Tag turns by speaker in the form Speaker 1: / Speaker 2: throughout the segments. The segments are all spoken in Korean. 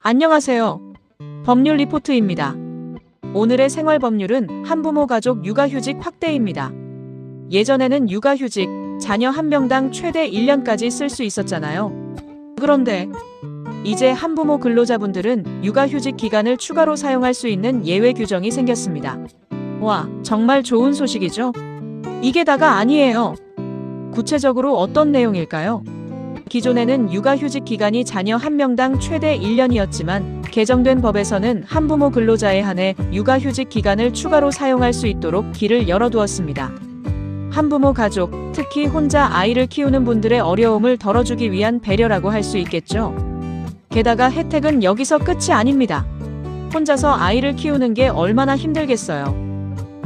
Speaker 1: 안녕하세요. 법률 리포트입니다. 오늘의 생활법률은 한부모 가족 육아휴직 확대입니다. 예전에는 육아휴직, 자녀 한 명당 최대 1년까지 쓸 수 있었잖아요. 그런데 이제 한부모 근로자분들은 육아휴직 기간을 추가로 사용할 수 있는 예외 규정이 생겼습니다. 와, 정말 좋은 소식이죠? 이게 다가 아니에요. 구체적으로 어떤 내용일까요? 기존에는 육아휴직 기간이 자녀 한 명당 최대 1년이었지만 개정된 법에서는 한부모 근로자에 한해 육아휴직 기간을 추가로 사용할 수 있도록 길을 열어두었습니다. 한부모 가족, 특히 혼자 아이를 키우는 분들의 어려움을 덜어주기 위한 배려라고 할 수 있겠죠. 게다가 혜택은 여기서 끝이 아닙니다. 혼자서 아이를 키우는 게 얼마나 힘들겠어요.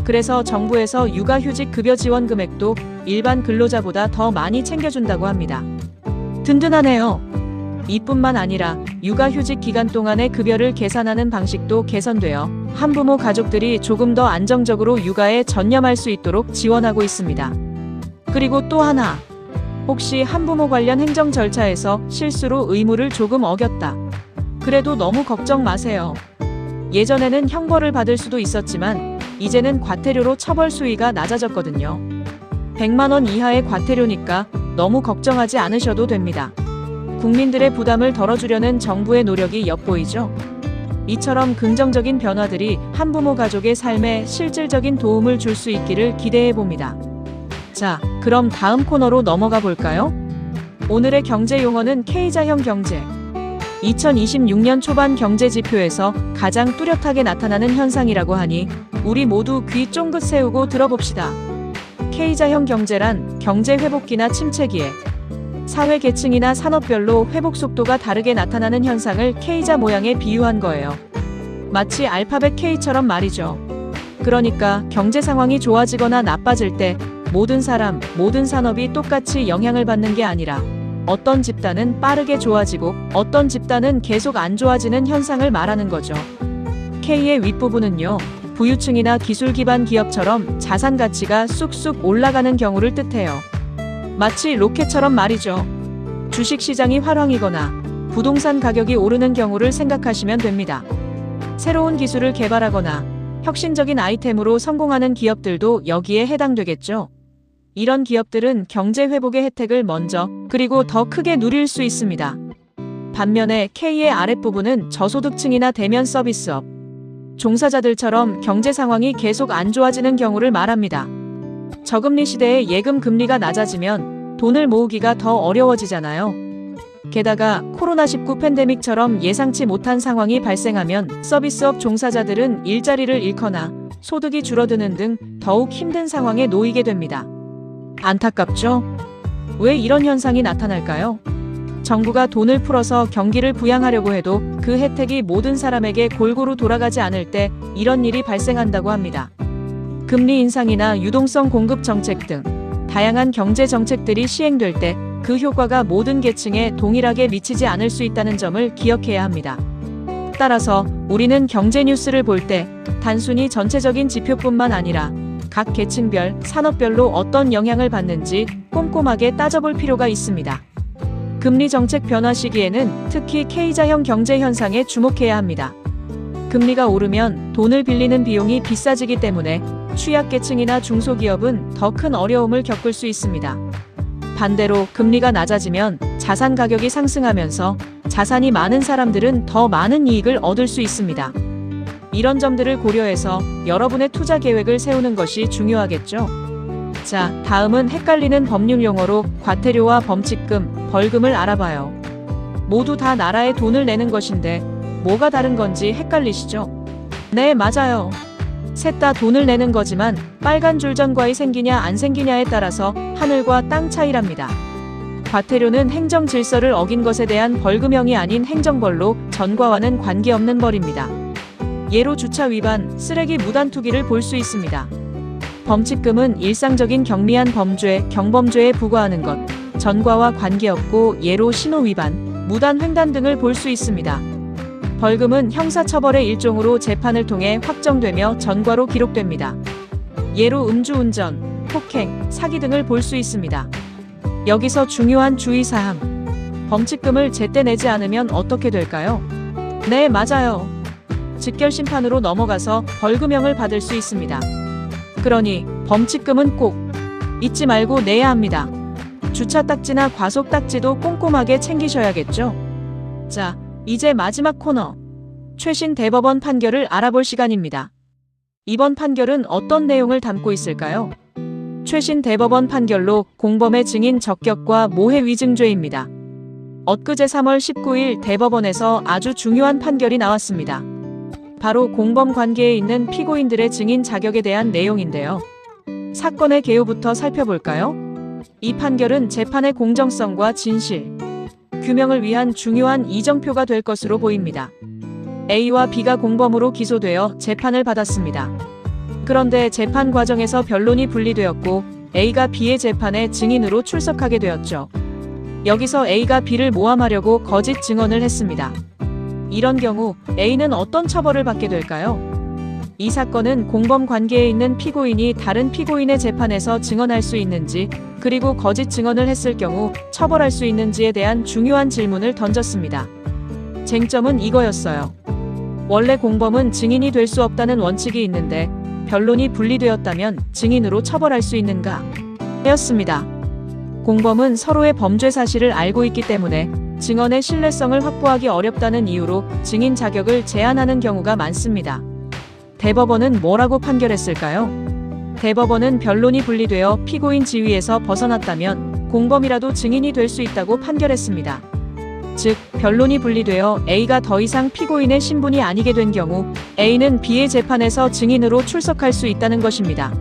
Speaker 1: 그래서 정부에서 육아휴직 급여 지원 금액도 일반 근로자보다 더 많이 챙겨준다고 합니다. 든든하네요. 이뿐만 아니라 육아휴직 기간 동안의 급여를 계산하는 방식도 개선되어 한부모 가족들이 조금 더 안정적으로 육아에 전념할 수 있도록 지원하고 있습니다. 그리고 또 하나, 혹시 한부모 관련 행정 절차에서 실수로 의무를 조금 어겼다. 그래도 너무 걱정 마세요. 예전에는 형벌을 받을 수도 있었지만 이제는 과태료로 처벌 수위가 낮아졌거든요. 100만 원 이하의 과태료니까 너무 걱정하지 않으셔도 됩니다. 국민들의 부담을 덜어주려는 정부의 노력이 엿보이죠? 이처럼 긍정적인 변화들이 한부모 가족의 삶에 실질적인 도움을 줄 수 있기를 기대해 봅니다. 자, 그럼 다음 코너로 넘어가 볼까요? 오늘의 경제 용어는 K자형 경제. 2026년 초반 경제 지표에서 가장 뚜렷하게 나타나는 현상이라고 하니 우리 모두 귀 쫑긋 세우고 들어봅시다. K자형 경제란 경제 회복기나 침체기에 사회 계층이나 산업별로 회복 속도가 다르게 나타나는 현상을 K자 모양에 비유한 거예요. 마치 알파벳 K처럼 말이죠. 그러니까 경제 상황이 좋아지거나 나빠질 때 모든 사람, 모든 산업이 똑같이 영향을 받는 게 아니라 어떤 집단은 빠르게 좋아지고 어떤 집단은 계속 안 좋아지는 현상을 말하는 거죠. K의 윗부분은요, 부유층이나 기술 기반 기업처럼 자산 가치가 쑥쑥 올라가는 경우를 뜻해요. 마치 로켓처럼 말이죠. 주식 시장이 활황이거나 부동산 가격이 오르는 경우를 생각하시면 됩니다. 새로운 기술을 개발하거나 혁신적인 아이템으로 성공하는 기업들도 여기에 해당되겠죠. 이런 기업들은 경제 회복의 혜택을 먼저 그리고 더 크게 누릴 수 있습니다. 반면에 K의 아랫부분은 저소득층이나 대면 서비스업, 종사자들처럼 경제 상황이 계속 안 좋아지는 경우를 말합니다. 저금리 시대에 예금 금리가 낮아지면 돈을 모으기가 더 어려워지잖아요. 게다가 코로나19 팬데믹처럼 예상치 못한 상황이 발생하면 서비스업 종사자들은 일자리를 잃거나 소득이 줄어드는 등 더욱 힘든 상황에 놓이게 됩니다. 안타깝죠? 왜 이런 현상이 나타날까요? 정부가 돈을 풀어서 경기를 부양하려고 해도 그 혜택이 모든 사람에게 골고루 돌아가지 않을 때 이런 일이 발생한다고 합니다. 금리 인상이나 유동성 공급 정책 등 다양한 경제 정책들이 시행될 때 그 효과가 모든 계층에 동일하게 미치지 않을 수 있다는 점을 기억해야 합니다. 따라서 우리는 경제 뉴스를 볼 때 단순히 전체적인 지표뿐만 아니라 각 계층별, 산업별로 어떤 영향을 받는지 꼼꼼하게 따져볼 필요가 있습니다. 금리 정책 변화 시기에는 특히 K자형 경제 현상에 주목해야 합니다. 금리가 오르면 돈을 빌리는 비용이 비싸지기 때문에 취약계층이나 중소기업은 더 큰 어려움을 겪을 수 있습니다. 반대로 금리가 낮아지면 자산 가격이 상승하면서 자산이 많은 사람들은 더 많은 이익을 얻을 수 있습니다. 이런 점들을 고려해서 여러분의 투자 계획을 세우는 것이 중요하겠죠. 자, 다음은 헷갈리는 법률 용어로 과태료와 범칙금, 벌금을 알아봐요. 모두 다 나라에 돈을 내는 것인데 뭐가 다른 건지 헷갈리시죠? 네, 맞아요. 셋 다 돈을 내는 거지만 빨간 줄전과이 생기냐 안 생기냐에 따라서 하늘과 땅 차이랍니다. 과태료는 행정 질서를 어긴 것에 대한 벌금형이 아닌 행정벌로 전과와는 관계없는 벌입니다. 예로 주차 위반, 쓰레기 무단 투기를 볼 수 있습니다. 범칙금은 일상적인 경미한 범죄, 경범죄에 부과하는 것, 전과와 관계없고 예로 신호 위반, 무단 횡단 등을 볼 수 있습니다. 벌금은 형사처벌의 일종으로 재판을 통해 확정되며 전과로 기록됩니다. 예로 음주운전, 폭행, 사기 등을 볼 수 있습니다. 여기서 중요한 주의사항. 범칙금을 제때 내지 않으면 어떻게 될까요? 네, 맞아요. 즉결 심판으로 넘어가서 벌금형을 받을 수 있습니다. 그러니 범칙금은 꼭 잊지 말고 내야 합니다. 주차 딱지나 과속 딱지도 꼼꼼하게 챙기셔야겠죠? 자, 이제 마지막 코너. 최신 대법원 판결을 알아볼 시간입니다. 이번 판결은 어떤 내용을 담고 있을까요? 최신 대법원 판결로 공범의 증인 적격과 모해 위증죄입니다. 엊그제 3월 19일 대법원에서 아주 중요한 판결이 나왔습니다. 바로 공범 관계에 있는 피고인들의 증인 자격에 대한 내용인데요. 사건의 개요부터 살펴볼까요? 이 판결은 재판의 공정성과 진실, 규명을 위한 중요한 이정표가 될 것으로 보입니다. A와 B가 공범으로 기소되어 재판을 받았습니다. 그런데 재판 과정에서 변론이 분리되었고 A가 B의 재판에 증인으로 출석하게 되었죠. 여기서 A가 B를 모함하려고 거짓 증언을 했습니다. 이런 경우 A는 어떤 처벌을 받게 될까요? 이 사건은 공범 관계에 있는 피고인이 다른 피고인의 재판에서 증언할 수 있는지, 그리고 거짓 증언을 했을 경우 처벌할 수 있는지에 대한 중요한 질문을 던졌습니다. 쟁점은 이거였어요. 원래 공범은 증인이 될 수 없다는 원칙이 있는데 변론이 분리되었다면 증인으로 처벌할 수 있는가? 였습니다. 공범은 서로의 범죄 사실을 알고 있기 때문에 증언의 신뢰성을 확보하기 어렵다는 이유로 증인 자격을 제한하는 경우가 많습니다. 대법원은 뭐라고 판결했을까요? 대법원은 변론이 분리되어 피고인 지위에서 벗어났다면 공범이라도 증인이 될 수 있다고 판결했습니다. 즉, 변론이 분리되어 A가 더 이상 피고인의 신분이 아니게 된 경우 A는 B의 재판에서 증인으로 출석할 수 있다는 것입니다.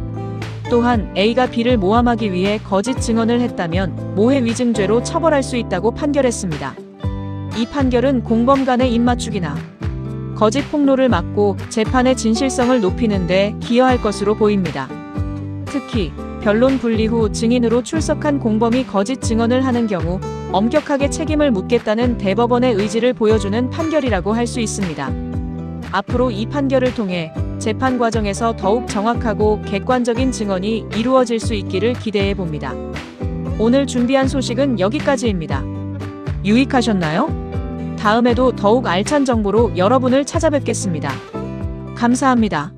Speaker 1: 또한 A가 B를 모함하기 위해 거짓 증언을 했다면 모해 위증죄로 처벌할 수 있다고 판결했습니다. 이 판결은 공범 간의 입맞추기나 거짓 폭로를 막고 재판의 진실성을 높이는 데 기여할 것으로 보입니다. 특히 변론 분리 후 증인으로 출석한 공범이 거짓 증언을 하는 경우 엄격하게 책임을 묻겠다는 대법원의 의지를 보여주는 판결이라고 할 수 있습니다. 앞으로 이 판결을 통해 재판 과정에서 더욱 정확하고 객관적인 증언이 이루어질 수 있기를 기대해 봅니다. 오늘 준비한 소식은 여기까지입니다. 유익하셨나요? 다음에도 더욱 알찬 정보로 여러분을 찾아뵙겠습니다. 감사합니다.